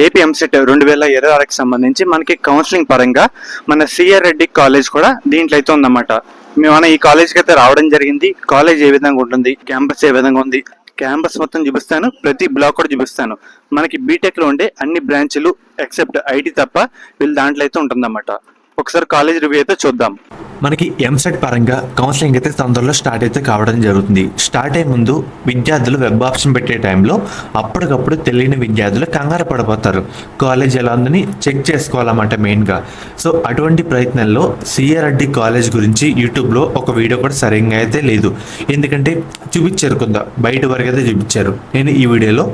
AP EAMCET 2026కి సంబంధించి మనకి counselling పరంగా మన సిఆర్ రెడ్డి కాలేజ్ కూడా దీంట్లో అయితే ఉందన్నమాట. మేము ఈ కాలేజ్కి అయితే రావడం జరిగింది. కాలేజ్ ఏ విధంగా ఉంటుంది, క్యాంపస్ ఏ విధంగా ఉంది, క్యాంపస్ మొత్తం చూపిస్తాను, ప్రతి బ్లాక్ కూడా చూపిస్తాను. మనకి బీటెక్ లో ఉండే అన్ని బ్రాంచ్లు ఎక్సెప్ట్ ఐటీ తప్ప వీళ్ళు దాంట్లో అయితే ఉంటుందన్నమాట. ఒకసారి కాలేజ్ రివ్యూ అయితే చూద్దాం. మనకి ఎంసెట్ పరంగా కౌన్సిలింగ్ అయితే తొందరలో స్టార్ట్ అయితే కావడం జరుగుతుంది. స్టార్ట్ అయ్యే ముందు విద్యార్థులు వెబ్ ఆప్షన్ పెట్టే టైంలో అప్పటికప్పుడు తెలియని విద్యార్థులు కంగారు పడిపోతారు. కాలేజ్ ఎలా ఉందని చెక్ చేసుకోవాలన్నమాట మెయిన్గా. సో అటువంటి ప్రయత్నంలో సిఆర్ రెడ్డి కాలేజ్ గురించి యూట్యూబ్లో ఒక వీడియో కూడా సరిగ్గా అయితే లేదు. ఎందుకంటే చూపించారు కొంత బయట వరకు అయితే చూపించారు. నేను ఈ వీడియోలో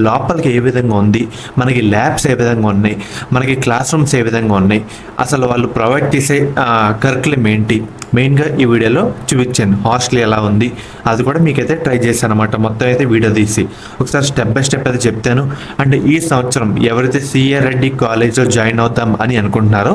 లోపలికి ఏ విధంగా ఉంది, మనకి ల్యాబ్స్ ఏ విధంగా ఉన్నాయి, మనకి క్లాస్ రూమ్స్ ఏ విధంగా ఉన్నాయి, అసలు వాళ్ళు ప్రొవైడ్ చేసే కరికులం ఏంటి, మెయిన్గా ఈ వీడియోలో చూపించాను. హాస్టల్ ఎలా ఉంది అది కూడా మీకైతే ట్రై చేశాను అనమాట. మొత్తం అయితే వీడియో తీసి ఒకసారి స్టెప్ బై స్టెప్ అయితే చెప్తాను. అండ్ ఈ సంవత్సరం ఎవరైతే సిఆర్ రెడ్డి కాలేజ్లో జాయిన్ అవుతాం అని అనుకుంటున్నారో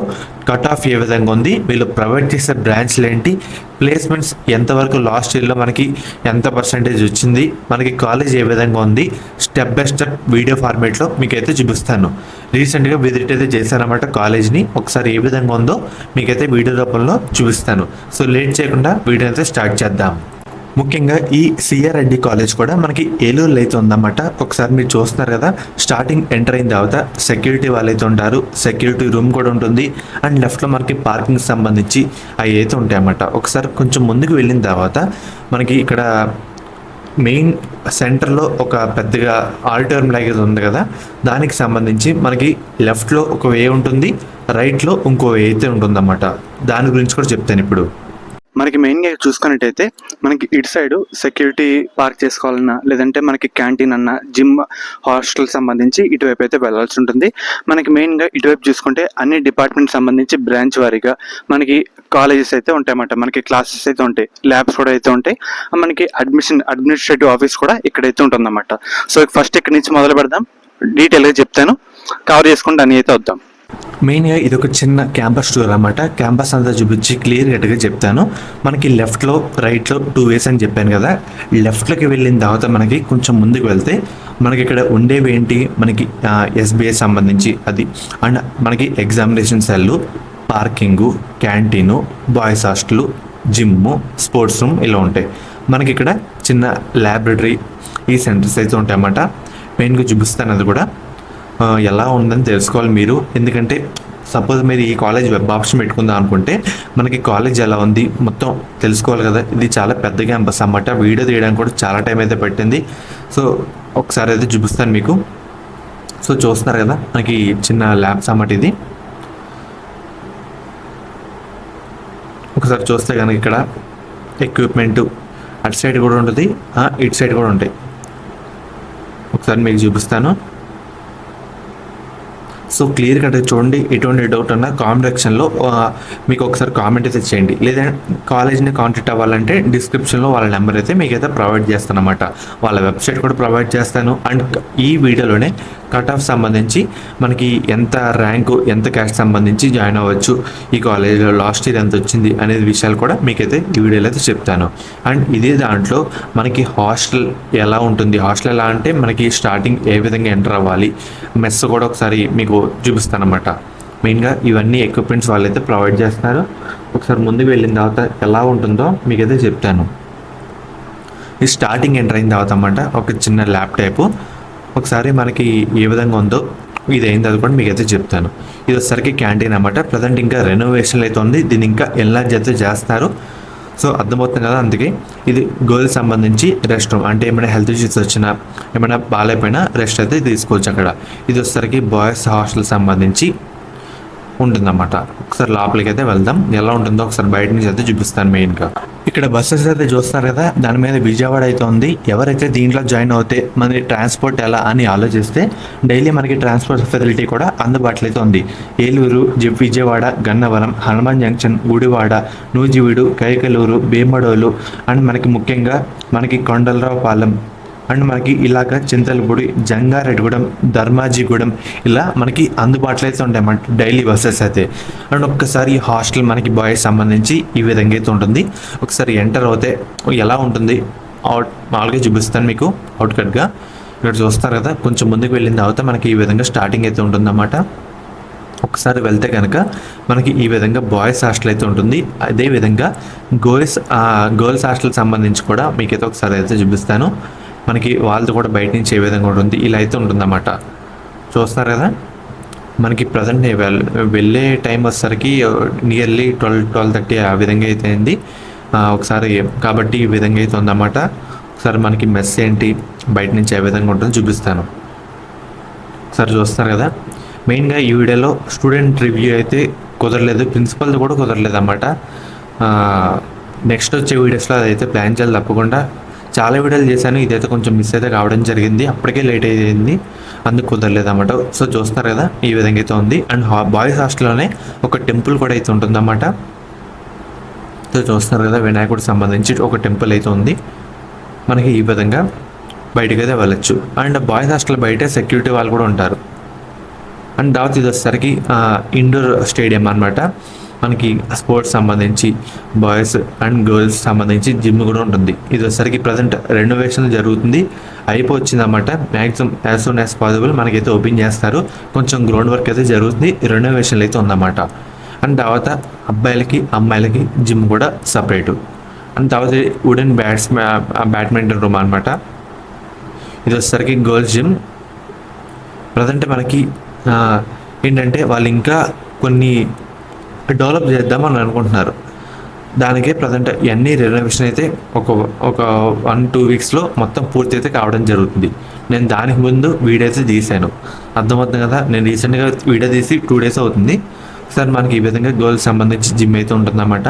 కట్ ఆఫ్ ఏ విధంగా ఉంది, వీళ్ళు ప్రొవైడ్ చేసే బ్రాంచ్లు ఏంటి, ప్లేస్మెంట్స్ ఎంతవరకు లాస్ట్ ఇయర్లో మనకి ఎంత పర్సంటేజ్ వచ్చింది, మనకి కాలేజ్ ఏ విధంగా ఉంది, స్టెప్ బై స్టెప్ వీడియో ఫార్మేట్లో మీకైతే చూపిస్తాను. రీసెంట్గా విజిట్ అయితే చేశానమాట కాలేజ్ని. ఒకసారి ఏ విధంగా ఉందో మీకైతే వీడియో రూపంలో చూపిస్తాను. సో లేట్ చేయకుండా వీడియో అయితే స్టార్ట్ చేద్దాం. ముఖ్యంగా ఈ సిఆర్ రెడ్డి కాలేజ్ కూడా మనకి ఏలూరులో అయితే ఉందన్నమాట. ఒకసారి మీరు చూస్తున్నారు కదా, స్టార్టింగ్ ఎంటర్ అయిన తర్వాత సెక్యూరిటీ వాళ్ళు అయితే ఉంటారు, సెక్యూరిటీ రూమ్ కూడా ఉంటుంది. అండ్ లెఫ్ట్లో మనకి పార్కింగ్ సంబంధించి అవి అయితే ఉంటాయి అన్నమాట. ఒకసారి కొంచెం ముందుకు వెళ్ళిన తర్వాత మనకి ఇక్కడ మెయిన్ సెంటర్లో ఒక పెద్దగా ఆడిటోరియం లాగా ఉంది కదా, దానికి సంబంధించి మనకి లెఫ్ట్లో ఒక వే ఉంటుంది, రైట్లో ఇంకో వే అయితే ఉంటుందన్నమాట. దాని గురించి కూడా చెప్తాను ఇప్పుడు. మనకి మెయిన్గా చూసుకున్నట్టయితే మనకి ఇటు సైడ్ సెక్యూరిటీ పార్క్ చేసుకోవాలన్నా, లేదంటే మనకి క్యాంటీన్ అన్న, జిమ్, హాస్టల్ సంబంధించి ఇటువైపు అయితే వెళ్ళాల్సి ఉంటుంది. మనకి మెయిన్గా ఇటువైపు చూసుకుంటే అన్ని డిపార్ట్మెంట్ సంబంధించి బ్రాంచ్ వారీగా మనకి కాలేజెస్ అయితే ఉంటాయన్నమాట. మనకి క్లాసెస్ అయితే ఉంటాయి, ల్యాబ్స్ కూడా అయితే ఉంటాయి. మనకి అడ్మినిస్ట్రేటివ్ ఆఫీస్ కూడా ఇక్కడైతే ఉంటుందన్నమాట. సో ఫస్ట్ ఇక్కడి నుంచి మొదలు పెడదాం, డీటెయిల్గా చెప్తాను, కవర్ చేసుకుంటే అన్ని అయితే వద్దాం. మెయిన్గా ఇది ఒక చిన్న క్యాంపస్ టూర్ అన్నమాట. క్యాంపస్ అంతా చూపించి క్లియర్ కట్గా చెప్తాను. మనకి లెఫ్ట్లో రైట్లో 2 వేస్ అని చెప్పాను కదా, లెఫ్ట్లోకి వెళ్ళిన తర్వాత మనకి కొంచెం ముందుకు వెళ్తే మనకి ఇక్కడ ఉండేవి ఏంటి, మనకి ఎస్బీఐ సంబంధించి అది, అండ్ మనకి examination cell, parking, canteen, boys hostel, gym, sports room ఇలా ఉంటాయి. మనకి ఇక్కడ చిన్న ల్యాబొరేటరీ, ఈ సెంటర్స్ అయితే ఉంటాయి అన్నమాట. మెయిన్గా చూపిస్తాను అది కూడా ఎలా ఉందని తెలుసుకోవాలి మీరు. ఎందుకంటే సపోజ్ మీరు ఈ కాలేజ్ వెబ్ ఆప్షన్ పెట్టుకుందాం అనుకుంటే మనకి కాలేజ్ ఎలా ఉంది మొత్తం తెలుసుకోవాలి కదా. ఇది చాలా పెద్ద క్యాంపస్ అన్నమాట. వీడియో తీయడానికి కూడా చాలా టైం అయితే పట్టింది. సో ఒకసారి అయితే చూపిస్తాను మీకు. సో చూస్తున్నారు కదా, మనకి చిన్న ల్యాబ్స్ అన్నమాట. ఇది ఒకసారి చూస్తే కనుక ఇక్కడ ఎక్విప్మెంట్ అటు సైడ్ కూడా ఉంటుంది, ఇటు సైడ్ కూడా ఉంటాయి. ఒకసారి మీకు చూపిస్తాను. సో క్లియర్ కట్ చూడండి. ఎటువంటి డౌట్ అన్నా కామెంట్ సెక్షన్లో మీకు ఒకసారి కామెంట్ అయితే చేయండి. లేదా కాలేజ్ని కాంటాక్ట్ అవ్వాలంటే డిస్క్రిప్షన్లో వాళ్ళ నెంబర్ అయితే మీకైతే ప్రొవైడ్ చేస్తాను అన్నమాట. వాళ్ళ వెబ్సైట్ కూడా ప్రొవైడ్ చేస్తాను. అండ్ ఈ వీడియోలోనే కట్ ఆఫ్ సంబంధించి మనకి ఎంత ర్యాంకు, ఎంత క్యాస్ట్ సంబంధించి జాయిన్ అవ్వచ్చు, ఈ కాలేజ్లో లాస్ట్ ఇయర్ ఎంత వచ్చింది అనేది విషయాలు కూడా మీకైతే ఈ వీడియోలో అయితే చెప్తాను. అండ్ ఇదే దాంట్లో మనకి హాస్టల్ ఎలా ఉంటుంది, హాస్టల్ ఎలా అంటే మనకి స్టార్టింగ్ ఏ విధంగా ఎంటర్ అవ్వాలి, మెస్ కూడా ఒకసారి మీకు చూపిస్తాను అన్నమాట. మెయిన్గా ఇవన్నీ ఎక్విప్మెంట్స్ వాళ్ళైతే ప్రొవైడ్ చేస్తున్నారు. ఒకసారి ముందుకు వెళ్ళిన తర్వాత ఎలా ఉంటుందో మీకైతే చెప్తాను. ఈ స్టార్టింగ్ ఎంటర్ అయిన తర్వాత అన్నమాట ఒక చిన్న ల్యాబ్ టైపు. ఒకసారి మనకి ఏ విధంగా ఉందో ఇది అయిన తర్వాత కూడా మీకైతే చెప్తాను. ఇది వచ్చేసరికి క్యాంటీన్ అన్నమాట. ప్రజెంట్ ఇంకా రెనోవేషన్లు అయితే ఉంది, దీన్ని ఇంకా ఎన్లార్జ్ అయితే చేస్తారు. సో అర్థమవుతుంది కదా. అందుకే ఇది గర్ల్స్ సంబంధించి రెస్ట్ రూమ్, అంటే ఏమైనా హెల్త్ ఇష్యూస్ వచ్చినా, ఏమైనా బాగాలేకపోయినా రెస్ట్ అయితే తీసుకోవచ్చు అక్కడ. ఇది వచ్చేసరికి బాయ్స్ హాస్టల్ సంబంధించి ఉంటుందన్నమాట. ఒకసారి లోపలికి అయితే వెళ్దాం, ఎలా ఉంటుందో ఒకసారి బయట నుంచి అయితే చూపిస్తాను. మెయిన్గా ఇక్కడ బస్సెస్ అయితే చూస్తారు కదా, దాని మీద విజయవాడ అయితే ఉంది. ఎవరైతే దీంట్లో జాయిన్ అవుతే మనకి ట్రాన్స్పోర్ట్ ఎలా అని ఆలోచిస్తే డైలీ మనకి ట్రాన్స్పోర్ట్ ఫెసిలిటీ కూడా అందుబాటులో అయితే ఉంది. ఏలూరు, విజయవాడ, గన్నవరం, హనుమాన్ జంక్షన్, గుడివాడ, నూజివీడు, కైకలూరు, భీమడోలు, అండ్ మనకి ముఖ్యంగా మనకి కొండలరావుపాలెం, అండ్ మనకి ఇలాగ చింతలపూడి, జంగారెడ్డిగూడెం, ధర్మాజిగూడెం ఇలా మనకి అందుబాటులో అయితే ఉంటాయి అన్నమాట డైలీ బస్సెస్ అయితే. అండ్ ఒక్కసారి ఈ హాస్టల్ మనకి బాయ్స్ సంబంధించి ఈ విధంగా అయితే ఉంటుంది. ఒకసారి ఎంటర్ అవుతే ఎలా ఉంటుంది మామూలుగా చూపిస్తాను మీకు అవుట్కట్గా. ఇక్కడ చూస్తారు కదా, కొంచెం ముందుకు వెళ్ళిన తర్వాత మనకి ఈ విధంగా స్టార్టింగ్ అయితే ఉంటుందన్నమాట. ఒకసారి వెళ్తే కనుక మనకి ఈ విధంగా బాయ్స్ హాస్టల్ అయితే ఉంటుంది. అదేవిధంగా గర్ల్స్ హాస్టల్ సంబంధించి కూడా మీకైతే ఒకసారి అయితే చూపిస్తాను. మనకి వాళ్ళతో కూడా బయట నుంచి ఏ విధంగా ఉంటుంది, ఇలా అయితే ఉంటుందన్నమాట. చూస్తారు కదా, మనకి ప్రజెంట్ వెళ్ళే టైం వచ్చేసరికి నియర్లీ 12-12:30 ఆ విధంగా అయితే అయింది ఒకసారి. కాబట్టి ఈ విధంగా అయితే ఉందన్నమాట. ఒకసారి మనకి మెస్ ఏంటి, బయట నుంచి ఏ విధంగా ఉంటుందో చూపిస్తాను. ఒకసారి చూస్తారు కదా, మెయిన్గా ఈ వీడియోలో స్టూడెంట్ రివ్యూ అయితే కుదరలేదు, ప్రిన్సిపల్ది కూడా కుదరలేదు అన్నమాట. నెక్స్ట్ వచ్చే వీడియోస్లో అదైతే ప్లాన్ చేయాలి తప్పకుండా. చాలా వీడియోలు చేశాను, ఇదైతే కొంచెం మిస్ అయితే కావడం జరిగింది, అప్పటికే లేట్ అయ్యింది, అందుకు కుదరలేదు అన్నమాట. సో చూస్తారు కదా, ఈ విధంగా అయితే ఉంది. అండ్ బాయ్స్ హాస్టల్లోనే ఒక టెంపుల్ కూడా అయితే ఉంటుందన్నమాట. సో చూస్తారు కదా, వినాయకుడికి సంబంధించి ఒక టెంపుల్ అయితే ఉంది. మనకి ఈ విధంగా బయటకు అయితే వెళ్ళచ్చు. అండ్ బాయ్స్ హాస్టల్ బయట సెక్యూరిటీ వాళ్ళు కూడా ఉంటారు. అండ్ తర్వాత ఇది వచ్చేసరికి ఇండోర్ స్టేడియం అనమాట. మనకి స్పోర్ట్స్ సంబంధించి బాయ్స్ అండ్ గర్ల్స్ సంబంధించి జిమ్ కూడా ఉంటుంది. ఇది వచ్చేసరికి ప్రజెంట్ రెనోవేషన్ జరుగుతుంది, అయిపోయింది అన్నమాట. Maximum as soon as possible మనకైతే ఓపెన్ చేస్తారు. కొంచెం గ్రౌండ్ వర్క్ అయితే జరుగుతుంది, రెనోవేషన్ అయితే ఉందన్నమాట. అండ్ తర్వాత అబ్బాయిలకి అమ్మాయిలకి జిమ్ కూడా సపరేటు. అండ్ తర్వాత వుడెన్ బ్యాడ్మింటన్ రూమ్ అనమాట. ఇది వచ్చేసరికి గర్ల్స్ జిమ్. ప్రజెంట్ మనకి ఏంటంటే వాళ్ళు ఇంకా కొన్ని డెవలప్ చేద్దామని అనుకుంటున్నారు. దానికే ప్రజెంట్ అన్ని రెనోవేషన్ అయితే ఒక 1-2 వీక్స్లో మొత్తం పూర్తి అయితే కావడం జరుగుతుంది. నేను దానికి ముందు వీడియో అయితే తీశాను, అర్థమవుతుంది కదా. నేను రీసెంట్గా వీడియో తీసి 2 days అవుతుంది. సార్ మనకి ఈ విధంగా గర్ల్స్ సంబంధించి జిమ్ అయితే ఉంటుందన్నమాట.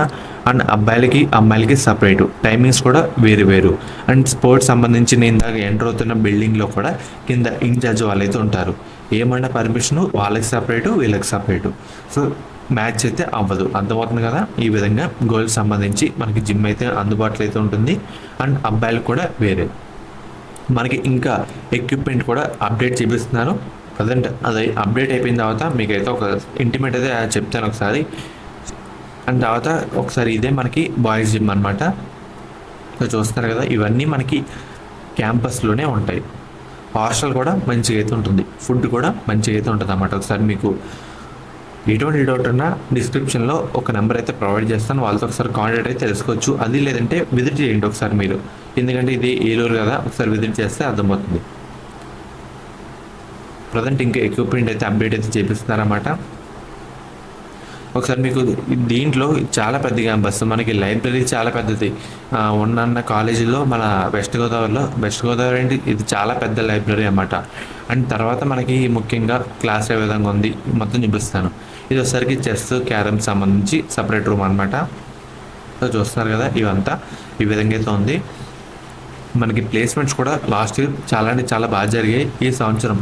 అండ్ అబ్బాయిలకి అమ్మాయిలకి సపరేటు, టైమింగ్స్ కూడా వేరు. అండ్ స్పోర్ట్స్ సంబంధించి నేను ఇందాక ఎంటర్ అవుతున్న బిల్డింగ్లో కూడా కింద ఇన్ఛార్జ్ వాళ్ళైతే ఉంటారు. ఏమన్నా పర్మిషను వాళ్ళకి సపరేటు, వీళ్ళకి సపరేటు. సో మ్యాచ్ అయితే అవ్వదు, అర్థమవుతుంది కదా. ఈ విధంగా గర్ల్స్ సంబంధించి మనకి జిమ్ అయితే అందుబాటులో అయితే ఉంటుంది. అండ్ అబ్బాయిలకు కూడా వేరే. మనకి ఇంకా ఎక్విప్మెంట్ కూడా అప్డేట్ చేపిస్తున్నారు. ప్రజెంట్ అది అప్డేట్ అయిపోయిన తర్వాత మీకైతే ఒక ఇంటిమేట్ అయితే చెప్తాను ఒకసారి. అండ్ తర్వాత ఒకసారి ఇదే మనకి బాయ్స్ జిమ్ అనమాట. చూస్తున్నారు కదా, ఇవన్నీ మనకి క్యాంపస్లోనే ఉంటాయి. హాస్టల్ కూడా మంచిగా అయితే ఉంటుంది, ఫుడ్ కూడా మంచిగా అయితే ఉంటుంది అన్నమాట. ఒకసారి మీకు ఎటువంటి డౌట్ ఉన్నా డిస్క్రిప్షన్లో ఒక నెంబర్ అయితే ప్రొవైడ్ చేస్తాను, వాళ్ళతో ఒకసారి కాంటాక్ట్ అయితే తెలుసుకోవచ్చు. అది లేదంటే విజిట్ చేయండి ఒకసారి మీరు, ఎందుకంటే ఇది ఏలూరు కదా, ఒకసారి విజిట్ చేస్తే అర్థమవుతుంది. ప్రజెంట్ ఇంకా ఎక్విప్మెంట్ అయితే అప్డేట్ అయితే చేపిస్తున్నారన్నమాట. ఒకసారి మీకు దీంట్లో చాలా పెద్ద క్యాంపస్, మనకి లైబ్రరీ చాలా పెద్దది ఉన్న కాలేజీలో మన వెస్ట్ గోదావరి అంటే ఇది చాలా పెద్ద లైబ్రరీ అన్నమాట. అండ్ తర్వాత మనకి ముఖ్యంగా క్లాస్ ఏ విధంగా ఉంది మొత్తం చూపిస్తాను. ఇది వచ్చేసరికి చెస్ క్యారమ్ సంబంధించి సపరేట్ రూమ్ అనమాట. సో చూస్తున్నారు కదా, ఇవంతా ఈ విధంగా అయితే ఉంది. మనకి ప్లేస్మెంట్స్ కూడా లాస్ట్ ఇయర్ చాలా అంటే చాలా బాగా జరిగాయి. ఈ సంవత్సరం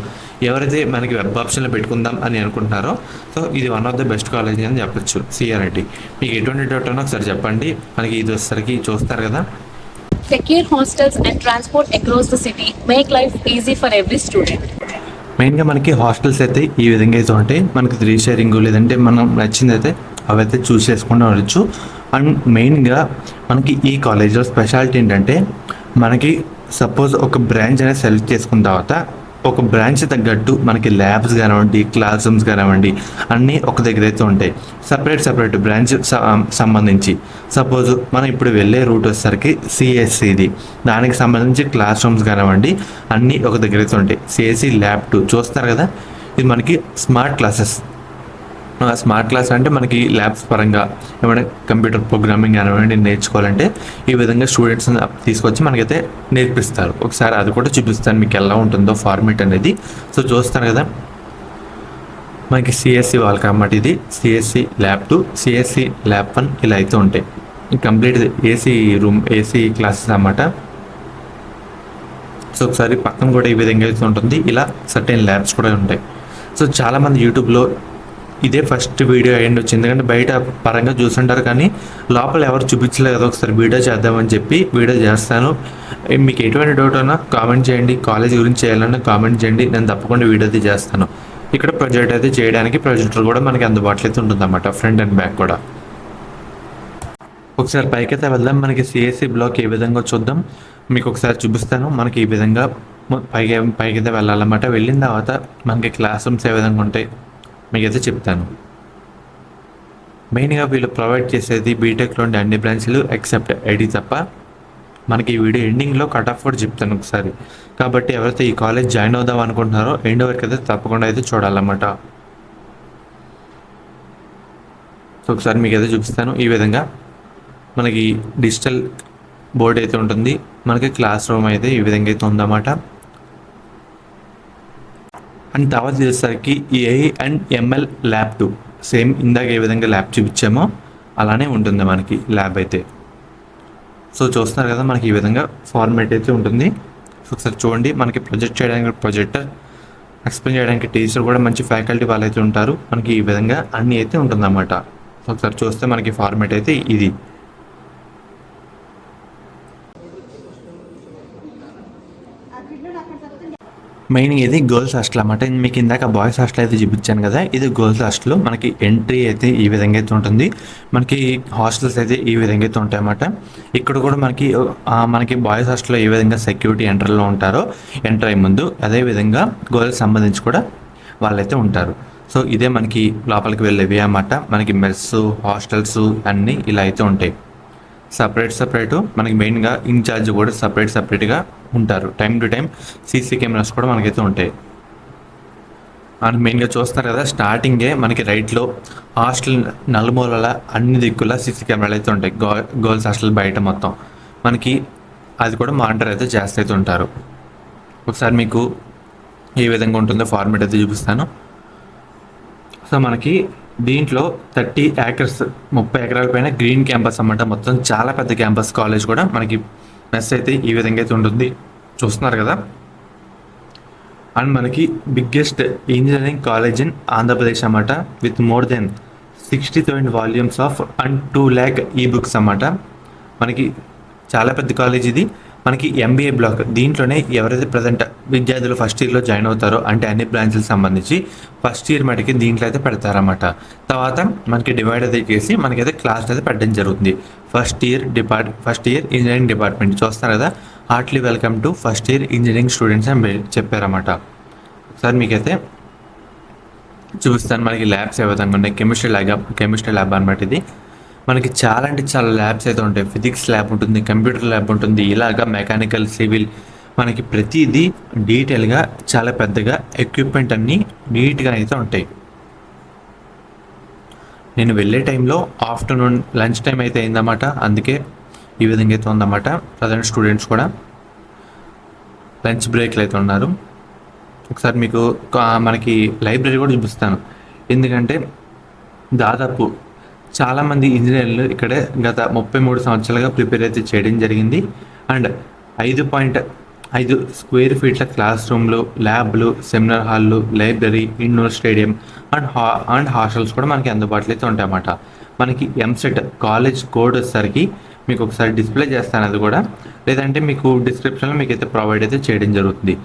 ఎవరైతే మనకి వెబ్ ఆప్షన్లో పెట్టుకుందాం అని అనుకుంటున్నారో, సో ఇది one of the best college అని చెప్పొచ్చు, సిఆర్ఐటి. మీకు ఎటువంటి డౌట్ ఉన్నా ఒకసారి చెప్పండి. మనకి ఇది వచ్చేసరికి చూస్తారు కదా, Secure hostels and transport across the city make life easy for every student. మెయిన్గా మనకి హాస్టల్స్ అయితే ఈ విధంగా అయితే ఉంటాయి. మనకి 3 షేరింగ్ లేదంటే మనం నచ్చింది అయితే అవైతే చూస్ చేసుకుంటూ ఉండొచ్చు. అండ్ మెయిన్గా మనకి ఈ కాలేజ్లో స్పెషాలిటీ ఏంటంటే, మనకి సపోజ్ ఒక బ్రాంచ్ అనేది సెలెక్ట్ చేసుకున్న తర్వాత ఒక బ్రాంచ్ తగ్గట్టు మనకి ల్యాబ్స్ కానివ్వండి, క్లాస్ రూమ్స్ కానివ్వండి, అన్నీ ఒక దగ్గర అయితే ఉంటాయి. సపరేట్ బ్రాంచ్ సంబంధించి సపోజ్ మనం ఇప్పుడు వెళ్ళే రూట్ వచ్చేసరికి సిఎస్సిది, దానికి సంబంధించి క్లాస్ రూమ్స్ కానివ్వండి అన్నీ ఒక దగ్గర అయితే ఉంటాయి. సిఎస్సి ల్యాబ్ 2 చూస్తారు కదా, ఇది మనకి స్మార్ట్ క్లాసెస్. స్మార్ట్ క్లాస్ అంటే మనకి ల్యాబ్స్ పరంగా ఏమైనా కంప్యూటర్ ప్రోగ్రామింగ్ కానివ్వండి నేర్చుకోవాలంటే ఈ విధంగా స్టూడెంట్స్ తీసుకొచ్చి మనకైతే నేర్పిస్తారు. ఒకసారి అది కూడా చూపిస్తాను మీకు ఎలా ఉంటుందో ఫార్మేట్ అనేది. సో చూస్తారు కదా, మనకి సిఎస్సి వాళ్ళకి అన్నమాట. ఇది సిఎస్సి ల్యాబ్ 2, సిఎస్సి ల్యాబ్ 1 ఇలా అయితే ఉంటాయి. Complete AC room, AC classes అన్నమాట. సో ఒకసారి పక్కన కూడా ఈ విధంగా అయితే ఉంటుంది. ఇలా సర్టెన్ ల్యాబ్స్ కూడా ఉంటాయి. సో చాలామంది యూట్యూబ్లో ఇదే ఫస్ట్ వీడియో అయ్యండి వచ్చింది, ఎందుకంటే బయట పరంగా చూస్తుంటారు కానీ లోపల ఎవరు చూపించలేదు కదా, ఒకసారి వీడియో చేద్దామని చెప్పి వీడియో చేస్తాను. మీకు ఎటువంటి డౌట్ ఉన్నా కామెంట్ చేయండి, కాలేజ్ గురించి చేయాలన్నా కామెంట్ చేయండి, నేను తప్పకుండా వీడియో అయితే చేస్తాను. ఇక్కడ ప్రొజెక్ట్ అయితే చేయడానికి ప్రొజెక్టర్ కూడా మనకి అందుబాటులో అయితే ఉంటుంది అన్నమాట, ఫ్రంట్ అండ్ బ్యాక్ కూడా. ఒకసారి పైకైతే వెళ్దాం. మనకి సిఎస్సి బ్లాక్ ఏ విధంగా చూద్దాం, మీకు ఒకసారి చూపిస్తాను. మనకి ఈ విధంగా పైకి అయితే వెళ్ళాలన్నమాట. వెళ్ళిన తర్వాత మనకి క్లాస్ రూమ్స్ ఏ విధంగా ఉంటాయి మీకైతే చెప్తాను. మెయిన్గా వీళ్ళు ప్రొవైడ్ చేసేది బీటెక్లో ఉండే అన్ని బ్రాంచ్లు ఎక్సెప్ట్ ఐటీ తప్ప. మనకి ఈ వీడియో ఎండింగ్లో కట్ ఆఫ్ కూడా చెప్తాను ఒకసారి. కాబట్టి ఎవరైతే ఈ కాలేజ్ జాయిన్ అవుదాం అనుకుంటున్నారో ఎండ్ వరకు అయితే తప్పకుండా అయితే చూడాలన్నమాట. సో ఒకసారి మీకు అయితే చూపిస్తాను. ఈ విధంగా మనకి డిజిటల్ బోర్డ్ అయితే ఉంటుంది. మనకి క్లాస్ రూమ్ అయితే ఈ విధంగా అయితే ఉందన్నమాట. అండ్ తర్వాత వచ్చేసరికి AI and ML lab 2 same ఇందాక ఏ విధంగా ల్యాబ్ చూపించామో అలానే ఉంటుంది మనకి ల్యాబ్ అయితే. సో చూస్తున్నారు కదా, మనకి ఈ విధంగా ఫార్మేట్ అయితే ఉంటుంది. సో ఒకసారి చూడండి, మనకి ప్రొజెక్ట్ చేయడానికి ప్రొజెక్టర్, ఎక్స్ప్లెయిన్ చేయడానికి టీచర్ కూడా మంచి ఫ్యాకల్టీ వాళ్ళు అయితే ఉంటారు. మనకి ఈ విధంగా అన్నీ అయితే ఉంటుందన్నమాట. సో ఒకసారి చూస్తే మనకి ఫార్మేట్ అయితే ఇది. మెయిన్ ఇది గర్ల్స్ హాస్టల్ అన్నమాట. మీకు ఇందాక బాయ్స్ హాస్టల్ అయితే చూపించాను కదా, ఇది గర్ల్స్ హాస్టల్. మనకి ఎంట్రీ అయితే ఈ విధంగా అయితే ఉంటుంది. మనకి హాస్టల్స్ అయితే ఈ విధంగా అయితే ఉంటాయి అన్నమాట. ఇక్కడ కూడా మనకి బాయ్స్ హాస్టల్లో ఏ విధంగా సెక్యూరిటీ ఎంటర్లో ఉంటారో ఎంటర్ అయ్యే ముందు, అదేవిధంగా గర్ల్స్ సంబంధించి కూడా వాళ్ళైతే ఉంటారు. సో ఇదే మనకి లోపలికి వెళ్ళేవి అన్నమాట. మనకి మెస్, హాస్టల్స్ అన్నీ ఇలా అయితే ఉంటాయి. సపరేటు మనకి మెయిన్గా ఇన్ఛార్జ్ కూడా సపరేట్గా ఉంటారు. Time to time CC cameras కూడా మనకైతే ఉంటాయి. అండ్ మెయిన్గా చూస్తారు కదా, స్టార్టింగే మనకి రైట్లో హాస్టల్ నలుమూలల అన్ని దిక్కుల సీసీ కెమెరాలు అయితే ఉంటాయి. గర్ల్స్ హాస్టల్ బయట మొత్తం మనకి అది కూడా మానిటర్ అయితే చేస్తూ ఉంటారు. ఒకసారి మీకు ఏ విధంగా ఉంటుందో ఫార్మేట్ అయితే చూపిస్తాను. సో మనకి దీంట్లో 30 acres 30 ఎకరాల పైన గ్రీన్ క్యాంపస్ అన్నమాట. మొత్తం చాలా పెద్ద క్యాంపస్ కాలేజ్ కూడా మనకి మెస్ అయితే ఈ విధంగా అయితే ఉంటుంది. చూస్తున్నారు కదా. అండ్ మనకి biggest engineering college in Andhra Pradesh అన్నమాట. With more than 67 volumes of and 2 lakh ebooks అన్నమాట. మనకి చాలా పెద్ద కాలేజ్ ఇది. మనకి ఎంబీఏ బ్లాక్, దీంట్లోనే ఎవరైతే ప్రజెంట్ విద్యార్థులు ఫస్ట్ ఇయర్లో జాయిన్ అవుతారో అంటే అన్ని బ్రాంచ్లకు సంబంధించి ఫస్ట్ ఇయర్ మటుకి దీంట్లో అయితే పెడతారన్నమాట. తర్వాత మనకి డివైడ్ అయితే చేసి మనకైతే క్లాస్ అయితే పెట్టడం జరుగుతుంది. First year engineering department. చూస్తున్నారు కదా, heartily welcome to first year engineering students అని చెప్పారన్నమాట. ఒకసారి మీకైతే చూపిస్తాను మనకి ల్యాబ్స్ ఏ విధంగా ఉన్నాయి. కెమిస్ట్రీ ల్యాబ్ అనమాట ఇది. మనకి చాలా అంటే చాలా ల్యాబ్స్ అయితే ఉంటాయి. ఫిజిక్స్ ల్యాబ్ ఉంటుంది, కంప్యూటర్ ల్యాబ్ ఉంటుంది, ఇలాగా మెకానికల్, సివిల్, మనకి ప్రతిదీ డీటెయిల్గా చాలా పెద్దగా ఎక్విప్మెంట్ అన్నీ నీట్గా అయితే ఉంటాయి. నేను వెళ్ళే టైంలో ఆఫ్టర్నూన్ లంచ్ టైం అయితే అయిందన్నమాట. అందుకే ఈ విధంగా అయితే ఉందన్నమాట. ప్రజెంట్ స్టూడెంట్స్ కూడా లంచ్ బ్రేక్లు అయితే ఉన్నారు. ఒకసారి మీకు మనకి లైబ్రరీ కూడా చూపిస్తాను. ఎందుకంటే దాదాపు చాలామంది ఇంజనీర్లు ఇక్కడే గత 33 సంవత్సరాలుగా ప్రిపేర్ అయితే చేయడం జరిగింది. అండ్ 5.5 స్క్వేర్ ఫీట్ల క్లాస్ రూమ్లు, ల్యాబ్లు, సెమినార్ హాల్లు, library, indoor stadium and hostels కూడా మనకి అందుబాటులో అయితే ఉంటాయన్నమాట. మనకి ఎంసెట్ కాలేజ్ కోడ్ వచ్చేసరికి మీకు ఒకసారి డిస్ప్లే చేస్తాను అది కూడా, లేదంటే మీకు డిస్క్రిప్షన్లో మీకు అయితే ప్రొవైడ్ అయితే చేయడం జరుగుతుంది.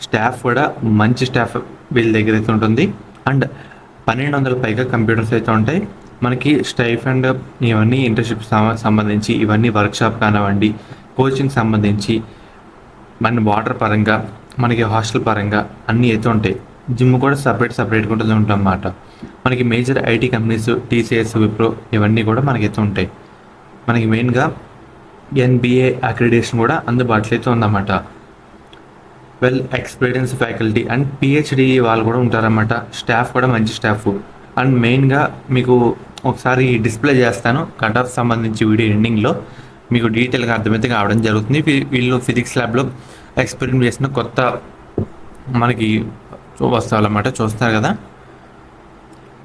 స్టాఫ్ కూడా మంచి స్టాఫ్ వీళ్ళ దగ్గర అయితే ఉంటుంది. అండ్ 1200 పైగా కంప్యూటర్స్ అయితే ఉంటాయి. మనకి స్టైఫండ్ ఇవన్నీ ఇంటర్న్షిప్ సంబంధించి ఇవన్నీ వర్క్షాప్ కానివ్వండి, కోచింగ్ సంబంధించి, మన వాటర్ పరంగా, మనకి హాస్టల్ పరంగా అన్నీ అయితే ఉంటాయి. జిమ్ కూడా సపరేట్గా ఉంటుంది అన్నమాట. మనకి major IT companies, TCS, Wipro ఇవన్నీ కూడా మనకైతే ఉంటాయి. మనకి మెయిన్గా ఎన్బిఏ అక్రిడేషన్ కూడా అందుబాటులో అయితే ఉందన్నమాట. Well experience faculty and PhD వాళ్ళు కూడా ఉంటారన్నమాట. స్టాఫ్ కూడా మంచి స్టాఫ్. అండ్ మెయిన్గా మీకు ఒకసారి డిస్ప్లే చేస్తాను కట్ ఆఫ్ సంబంధించి వీడియో ఎండింగ్లో మీకు డీటెయిల్గా అర్థమైతే కావడం జరుగుతుంది. వీళ్ళు ఫిజిక్స్ ల్యాబ్లో ఎక్స్పెరిమెంట్ చేసిన కొత్త మనకి వస్తువులు అన్నమాట. చూస్తారు కదా,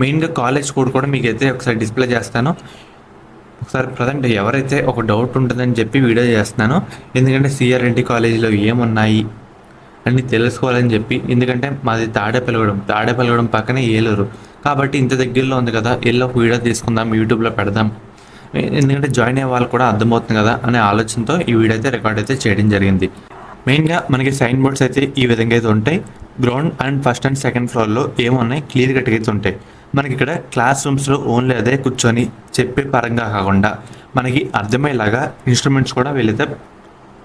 మెయిన్గా కాలేజ్ కోడ్ కూడా మీకు అయితే ఒకసారి డిస్ప్లే చేస్తాను. ఒకసారి ప్రజెంట్ ఎవరైతే ఒక డౌట్ ఉంటుందని చెప్పి వీడియో చేస్తున్నాను. ఎందుకంటే సిఆర్ఎన్టీ కాలేజీలో ఏమున్నాయి అన్నీ తెలుసుకోవాలని చెప్పి. ఎందుకంటే మాది తాడేపల్లిగూడెం పక్కనే ఏలూరు కాబట్టి ఇంత దగ్గరలో ఉంది కదా, ఒక వీడియో తీసుకుందాం, యూట్యూబ్లో పెడదాం, ఎందుకంటే జాయిన్ అయ్యే వాళ్ళు కూడా అర్థమవుతుంది కదా అనే ఆలోచనతో ఈ వీడియో అయితే రికార్డ్ అయితే చేయడం జరిగింది. మెయిన్గా మనకి సైన్ బోర్డ్స్ అయితే ఈ విధంగా అయితే ఉంటాయి. Ground and first and second ఫ్లోర్లో ఏమున్నాయి క్లియర్ కట్గా అయితే ఉంటాయి. మనకి ఇక్కడ క్లాస్ రూమ్స్లో ఓన్లీ అదే కూర్చొని చెప్పే పరంగా కాకుండా మనకి అర్థమయ్యేలాగా ఇన్స్ట్రుమెంట్స్ కూడా వీళ్ళైతే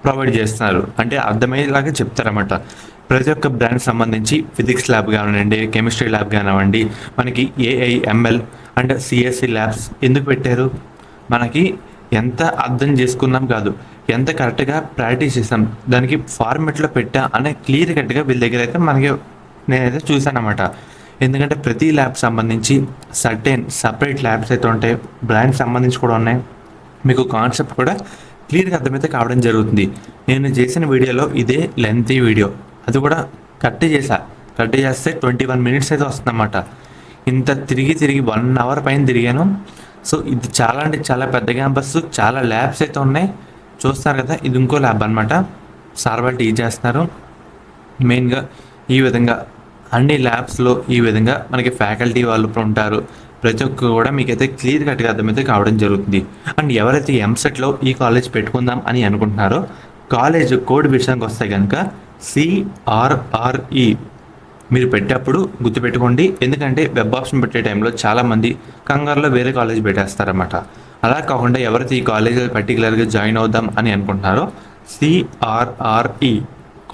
ప్రొవైడ్ చేస్తున్నారు. అంటే అర్థమయ్యేలాగా చెప్తారన్నమాట. ప్రతి ఒక్క బ్రాండ్ సంబంధించి ఫిజిక్స్ ల్యాబ్ కానివ్వండి, కెమిస్ట్రీ ల్యాబ్ కానివ్వండి, మనకి AI, ML and CSC labs ఎందుకు పెట్టారు? మనకి ఎంత అర్థం చేసుకున్నాం కాదు, ఎంత కరెక్ట్గా ప్రాక్టీస్ చేసాం, దానికి ఫార్మెట్లో పెట్టా అనే క్లియర్ కట్గా వీళ్ళ దగ్గర అయితే మనకి నేనైతే చూశానమాట. ఎందుకంటే ప్రతి ల్యాబ్ సంబంధించి సపరేట్ ల్యాబ్స్ అయితే ఉంటాయి, బ్రాండ్ సంబంధించి కూడా ఉన్నాయి. మీకు కాన్సెప్ట్ కూడా క్లియర్గా అర్థమైతే కావడం జరుగుతుంది. నేను చేసిన వీడియోలో ఇదే లెంతీ వీడియో, అది కూడా కట్ చేస్తే 21 minutes అయితే వస్తుందన్నమాట. ఇంత తిరిగి 1 hour పైన తిరిగాను. సో ఇది చాలా అంటే చాలా పెద్ద క్యాంపస్, చాలా ల్యాబ్స్ అయితే ఉన్నాయి. చూస్తారు కదా, ఇది ఇంకో ల్యాబ్ అనమాట. సార్ వాళ్ళు టీచ్ చేస్తున్నారు. మెయిన్గా ఈ విధంగా అన్ని ల్యాబ్స్లో ఈ విధంగా మనకి ఫ్యాకల్టీ వాళ్ళు ఉంటారు. ప్రతి ఒక్క కూడా మీకైతే క్లియర్ కట్గా అర్థమైతే కావడం జరుగుతుంది. అండ్ ఎవరైతే ఎంసెట్లో ఈ కాలేజ్ పెట్టుకుందాం అని అనుకుంటున్నారో, కాలేజ్ కోడ్ విషయానికి వస్తే కనుక CRRE మీరు పెట్టేప్పుడు గుర్తుపెట్టుకోండి. ఎందుకంటే వెబ్ ఆప్షన్ పెట్టే టైంలో చాలామంది కంగారులో వేరే కాలేజ్ పెట్టేస్తారన్నమాట. అలా కాకుండా ఎవరైతే ఈ కాలేజీలో పర్టికులర్గా జాయిన్ అవుదాం అని అనుకుంటున్నారో CRRE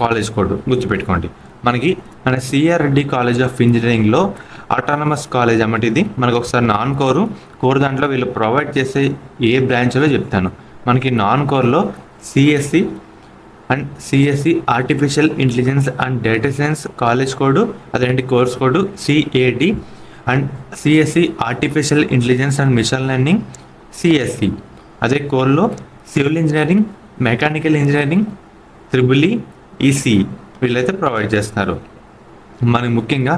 కాలేజ్ కోడ్ గుర్తుపెట్టుకోండి. మనకి మన సిఆర్ రెడ్డి కాలేజ్ ఆఫ్ ఇంజనీరింగ్లో ఆటానమస్ కాలేజ్ అన్నమాట. ఇది మనకు ఒకసారి నాన్ కోర్ దాంట్లో వీళ్ళు ప్రొవైడ్ చేసే ఏ బ్రాంచ్లో చెప్తాను. మనకి నాన్ కోర్లో CSC artificial intelligence and data science college code, అదేంటి course code CAD, and CSC artificial intelligence and machine learning CSE. అదే కోర్లో civil engineering, mechanical engineering, EEE, ECE వీళ్ళైతే ప్రొవైడ్ చేస్తున్నారు. మనకి ముఖ్యంగా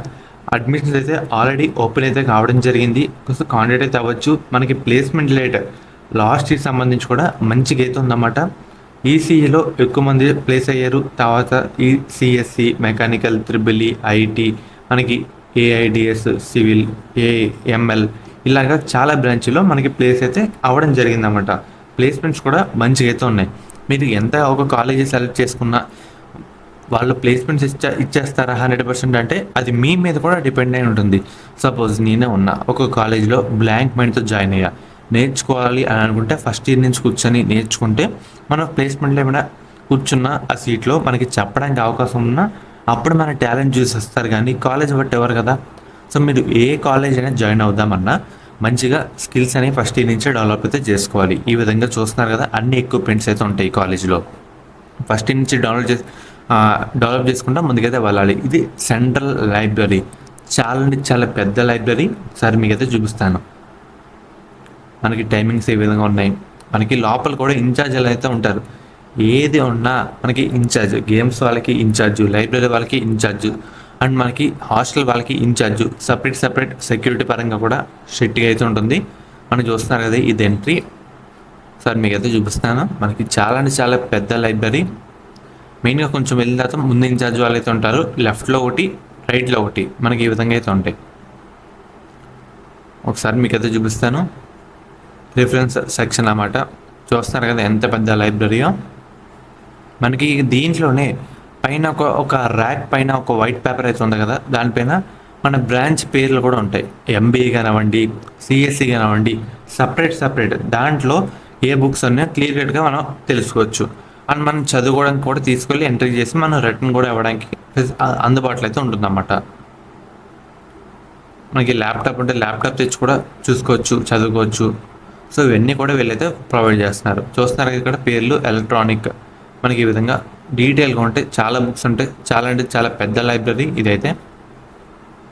అడ్మిషన్స్ అయితే ఆల్రెడీ ఓపెన్ అయితే కావడం జరిగింది. కొంచెం కాంటాక్ట్ అయితే అవ్వచ్చు. మనకి ప్లేస్మెంట్ రేట్ లాస్ట్ ఇయర్ సంబంధించి కూడా మంచిగా అయితే ఉందన్నమాట. ECEలో ఎక్కువ మంది ప్లేస్ అయ్యారు. తర్వాత ఈ CSE, మెకానికల్, EEE, IT, మనకి AIDS, సివిల్, AML ఇలాగా చాలా బ్రాంచ్లో మనకి ప్లేస్ అయితే అవ్వడం జరిగిందన్నమాట. ప్లేస్మెంట్స్ కూడా మంచిగా అయితే ఉన్నాయి. మీరు ఎంత ఒక కాలేజీ సెలెక్ట్ చేసుకున్నా వాళ్ళు ప్లేస్మెంట్స్ ఇచ్చేస్తారా 100% అంటే అది మీ మీద కూడా డిపెండ్ అయి ఉంటుంది. సపోజ్ నేనే ఉన్నా ఒక కాలేజ్లో బ్లాంక్ మైండ్తో జాయిన్ అయ్యా, నేర్చుకోవాలి అని అనుకుంటే ఫస్ట్ ఇయర్ నుంచి కూర్చొని నేర్చుకుంటే మనం ప్లేస్మెంట్లో ఏమైనా కూర్చున్న ఆ సీట్లో మనకి చెప్పడానికి అవకాశం ఉన్నా అప్పుడు మన టాలెంట్ చూసి వస్తారు. కానీ కాలేజ్ బట్టి ఎవరు కదా. సో మీరు ఏ కాలేజ్ అయినా జాయిన్ అవుదామన్నా మంచిగా స్కిల్స్ అనేవి ఫస్ట్ ఇయర్ నుంచే డెవలప్ అయితే చేసుకోవాలి. ఈ విధంగా చూస్తున్నారు కదా, అన్ని ఎక్విప్మెంట్స్ అయితే ఉంటాయి ఈ కాలేజ్లో. ఫస్ట్ ఇయర్ నుంచి డెవలప్ చేసుకుంటా ముందుకైతే వెళ్ళాలి. ఇది సెంట్రల్ లైబ్రరీ, చాలా పెద్ద లైబ్రరీ. ఒకసారి మీకైతే చూపిస్తాను. మనకి టైమింగ్స్ ఏ విధంగా ఉన్నాయి. మనకి లోపల కూడా ఇన్ఛార్జీలు అయితే ఉంటారు. ఏది ఉన్నా మనకి ఇన్ఛార్జ్, గేమ్స్ వాళ్ళకి ఇన్ఛార్జు, లైబ్రరీ వాళ్ళకి ఇన్ఛార్జు, అండ్ మనకి హాస్టల్ వాళ్ళకి ఇన్ఛార్జు, సపరేట్ సెక్యూరిటీ పరంగా కూడా స్ట్రిక్ట్గా అయితే ఉంటుంది. మనం చూస్తున్నారు కదా, ఇది ఎంట్రీ. సార్ మీకైతే చూపిస్తాను. మనకి చాలా పెద్ద లైబ్రరీ. మెయిన్గా కొంచెం వెళ్ళిన తర్వాత ముందు ఇన్ఛార్జ్ వాళ్ళు అయితే ఉంటారు. లెఫ్ట్లో ఒకటి, రైట్లో ఒకటి, మనకి ఈ విధంగా అయితే ఉంటాయి. ఒకసారి మీకైతే చూపిస్తాను. రిఫరెన్స్ సెక్షన్ అన్నమాట. చూస్తున్నారు కదా ఎంత పెద్ద లైబ్రరీయో. మనకి దీంట్లోనే పైన ఒక ర్యాక్ పైన ఒక వైట్ పేపర్ అయితే ఉంది కదా, దానిపైన మన బ్రాంచ్ పేర్లు కూడా ఉంటాయి. MBA కానివ్వండి, CSE కానివ్వండి, సపరేట్ దాంట్లో ఏ బుక్స్ ఉన్నాయో క్లియర్ కట్గా మనం తెలుసుకోవచ్చు. అండ్ మనం చదువుకోవడానికి కూడా తీసుకెళ్ళి ఎంట్రీ చేసి మనం రిటర్న్ కూడా ఇవ్వడానికి అందుబాటులో అయితే ఉంటుందన్నమాట. మనకి ల్యాప్టాప్ ఉంటే ల్యాప్టాప్ తెచ్చి కూడా చూసుకోవచ్చు, చదువుకోవచ్చు. సో ఇవన్నీ కూడా వీళ్ళైతే ప్రొవైడ్ చేస్తున్నారు. చూస్తున్నారు ఇక్కడ పేర్లు ఎలక్ట్రానిక్. మనకి ఈ విధంగా డీటెయిల్గా ఉంటాయి. చాలా బుక్స్ ఉంటాయి. చాలా పెద్ద లైబ్రరీ ఇదైతే.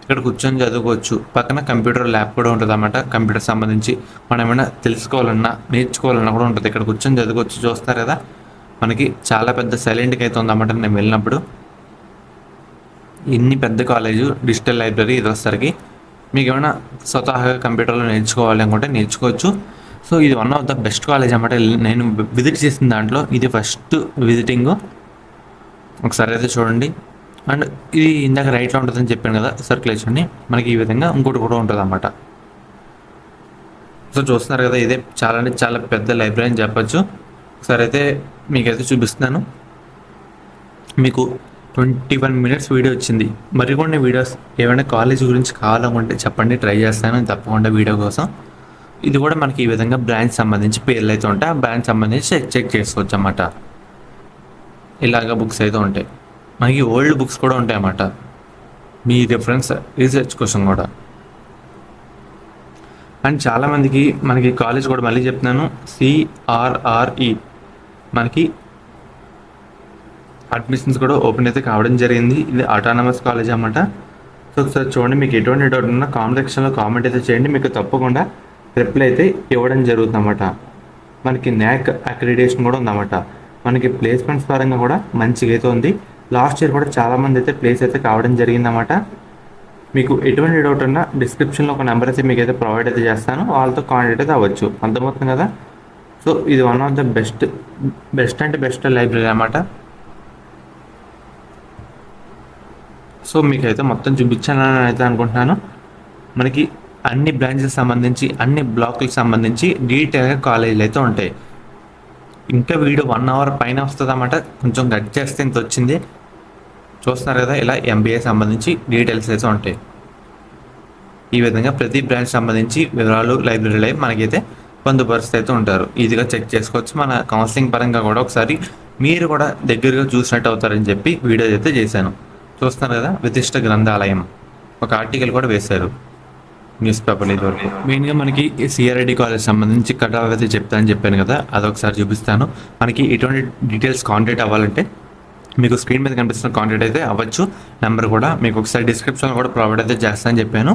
ఇక్కడ కూర్చొని చదువుకోవచ్చు. పక్కన కంప్యూటర్ ల్యాబ్ కూడా ఉంటుంది అన్నమాట. కంప్యూటర్ సంబంధించి మనం ఏమైనా తెలుసుకోవాలన్నా నేర్చుకోవాలన్నా కూడా ఉంటుంది. ఇక్కడ కూర్చొని చదువుకోవచ్చు. చూస్తారు కదా, మనకి చాలా పెద్ద సైలెంట్గా అయితే ఉందన్నమాట. నేను వెళ్ళినప్పుడు ఇన్ని పెద్ద కాలేజు, డిజిటల్ లైబ్రరీ ఇది వచ్చేసరికి మీకు ఏమైనా స్వతహాగా కంప్యూటర్లో నేర్చుకోవాలి అనుకుంటే నేర్చుకోవచ్చు. సో ఇది one of the best college అన్నమాట. నేను విజిట్ చేసిన దాంట్లో ఇది ఫస్ట్ విజిటింగ్. ఒకసారి అయితే చూడండి. అండ్ ఇది ఇందాక రైట్లో ఉంటుందని చెప్పాను కదా, సర్క్యులేషన్. మనకి ఈ విధంగా ఇంకోటి కూడా ఉంటుంది అన్నమాట. సో చూస్తున్నారు కదా, ఇదే చాలా పెద్ద లైబ్రరీ అని చెప్పచ్చు. ఒకసారి అయితే మీకైతే చూపిస్తున్నాను. మీకు 21 minutes వీడియో వచ్చింది. మరికొన్ని వీడియోస్ ఏమైనా కాలేజ్ గురించి కావాలనుకుంటే చెప్పండి, ట్రై చేస్తాను తప్పకుండా వీడియో కోసం. ఇది కూడా మనకి ఈ విధంగా బ్రాంచ్ సంబంధించి పేర్లు అయితే ఉంటాయి. ఆ బ్రాంచ్ సంబంధించి చెక్ చేసుకోవచ్చు అన్నమాట. ఇలాగ బుక్స్ అయితే ఉంటాయి. మనకి ఓల్డ్ బుక్స్ కూడా ఉంటాయి అన్నమాట, మీ రిఫరెన్స్ రీసెర్చ్ కోసం కూడా. అండ్ చాలామందికి మనకి కాలేజ్ కూడా మళ్ళీ చెప్తున్నాను, CRRE మనకి అడ్మిషన్స్ కూడా ఓపెన్ అయితే కావడం జరిగింది. ఇది ఆటానమస్ కాలేజ్ అన్నమాట. సో ఒకసారి చూడండి, మీకు ఎటువంటి డౌట్ ఉన్నా కామెంట్ సెక్షన్లో కామెంట్ అయితే చేయండి, మీకు తప్పకుండా రిప్లై అయితే ఇవ్వడం జరుగుతుందన్నమాట. మనకి NAC అక్రిడిటేషన్ కూడా ఉందన్నమాట. మనకి ప్లేస్మెంట్స్ పరంగా కూడా మంచిగా అయితే ఉంది. లాస్ట్ ఇయర్ కూడా చాలామంది అయితే ప్లేస్ అయితే కావడం జరిగిందన్నమాట. మీకు ఎటువంటి డౌట్ ఉన్నా డిస్క్రిప్షన్లో ఒక నెంబర్ అయితే మీకు అయితే ప్రొవైడ్ అయితే చేస్తాను, వాళ్ళతో కాంటాక్ట్ అయితే అవ్వచ్చు. అర్థమవుతుంది కదా. సో ఇది one of the best library అన్నమాట. సో మీకైతే మొత్తం చూపించాలని అయితే అనుకుంటున్నాను. మనకి అన్ని బ్రాంచెస్ సంబంధించి అన్ని బ్లాకులకు సంబంధించి డీటెయిల్గా కాలేజీలు అయితే ఉంటాయి. ఇంకా వీడియో 1 అవర్ పైన వస్తుంది అన్నమాట, కొంచెం కట్ చేస్తే ఇంత వచ్చింది. చూస్తున్నారు కదా, ఇలా MBA సంబంధించి డీటెయిల్స్ అయితే ఉంటాయి. ఈ విధంగా ప్రతి బ్రాంచ్ సంబంధించి వివరాలు లైబ్రరీలో మనకైతే పొందుపరుస్తూ అయితే ఉంటారు. ఈజీగా చెక్ చేసుకోవచ్చు. మన కౌన్సిలింగ్ పరంగా కూడా ఒకసారి మీరు కూడా దగ్గరగా చూసినట్టు అవుతారని చెప్పి వీడియో అయితే చేశాను. చూస్తున్నారు కదా, విశిష్ట గ్రంథాలయం ఒక ఆర్టికల్ కూడా వేశారు న్యూస్ పేపర్లో. ఇదివరకు మెయిన్గా మనకి CRD కాలేజ్ సంబంధించి కట్ ఆఫ్ అయితే చెప్తానని చెప్పాను కదా, అదొకసారి చూపిస్తాను. మనకి ఎటువంటి డీటెయిల్స్ కాంటాక్ట్ అవ్వాలంటే మీకు స్క్రీన్ మీద కనిపిస్తున్న కాంటాక్ట్ అయితే అవ్వచ్చు. నెంబర్ కూడా మీకు ఒకసారి డిస్క్రిప్షన్లో కూడా ప్రొవైడ్ అయితే చేస్తానని చెప్పాను.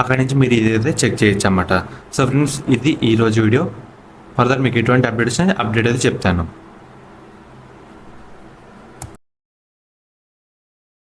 అక్కడి నుంచి మీరు ఇదైతే చెక్ చేయొచ్చు అన్నమాట. సో ఫ్రెండ్స్, ఇది ఈరోజు వీడియో. ఫర్దర్ మీకు ఎటువంటి అప్డేట్ అయితే చెప్తాను.